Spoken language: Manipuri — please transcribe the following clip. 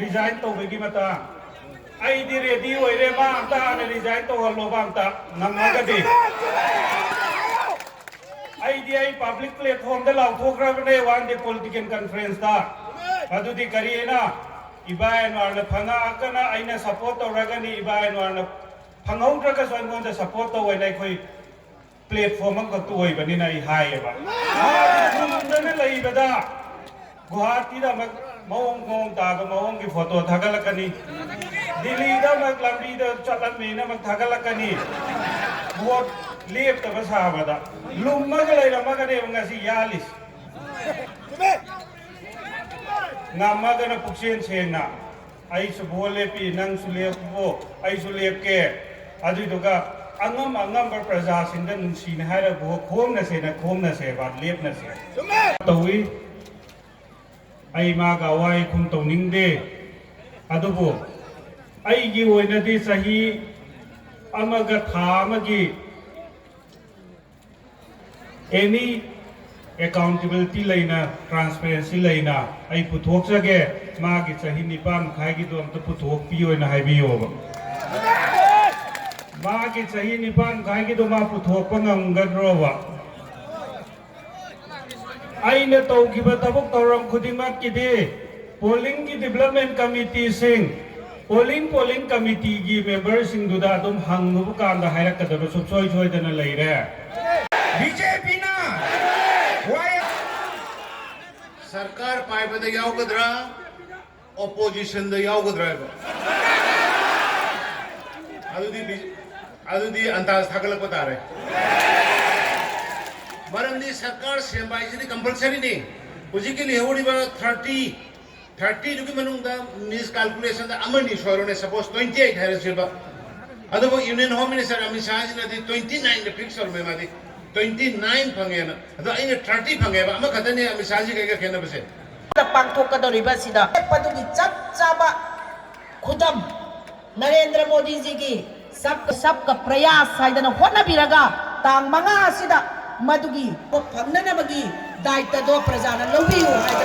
resign to bagi mata. Ai di ready oiriba anta ane resign to haloba anta namagadi. Ai di ai public platform da lau thokra bane one day political conference da. Adu di kari na iba enwarna phanga akana aina support to ragani iba enwarna phangau raga soin gon da support to wenai khoi platform ang katuoy bani na ihai ba. Dana leiba da Guwahati da mawong taga mawong ki photo thagalakani. Delhi da lambi da chalan me na thagalakani. Vote leap ta basaba da. Lummaga leiramaga de ngasi yalis. Ngamaga na puksen sena. Ai su bole pi nang su lep bo ai su lep ke adu duga angam bar praja sinda nungsi na hara bo khom na se ba lep na se. Tawi ai ma ga wai khum to ning de adubu ai gi oina di sahi amaga tha amagi any accountability laina transparency laina ai puthok sage ma gi sahi nipan khai gi dom to puthok pi oina hai bi yo ma gi sahi nipan khai gi do ma puthok pa ngam ga ro ba aina taugiba tabuk tauram khudingmat kide polling ki development committee sing polling committee gi members sing duda dum hangbu kan da hairak ka da soi dana leire BJP na why sarkar paiba da yaugadra opposition da yaugadra adudi antas thagalak patare Maramdi sarkar semba isini compulsory ni. Uji ke liye hori ba 30 duki manung da miscalculation da amani shoro ne suppose 28 hai silba. Ado bo Union Home Minister Amit Shah ji na di 29 the fix or me ma di 29 phange na. Ado aine 30 phange ba ama khata ne Amit Shah ji ka khena base. Da pangthok ka dori ba sida. Padugi chap chaba khudam Narendra Modi ji ki sab ka prayas haidana hona biraga tang manga sida Madugi, pagna na magi, dahil tado prajana lobiyo ay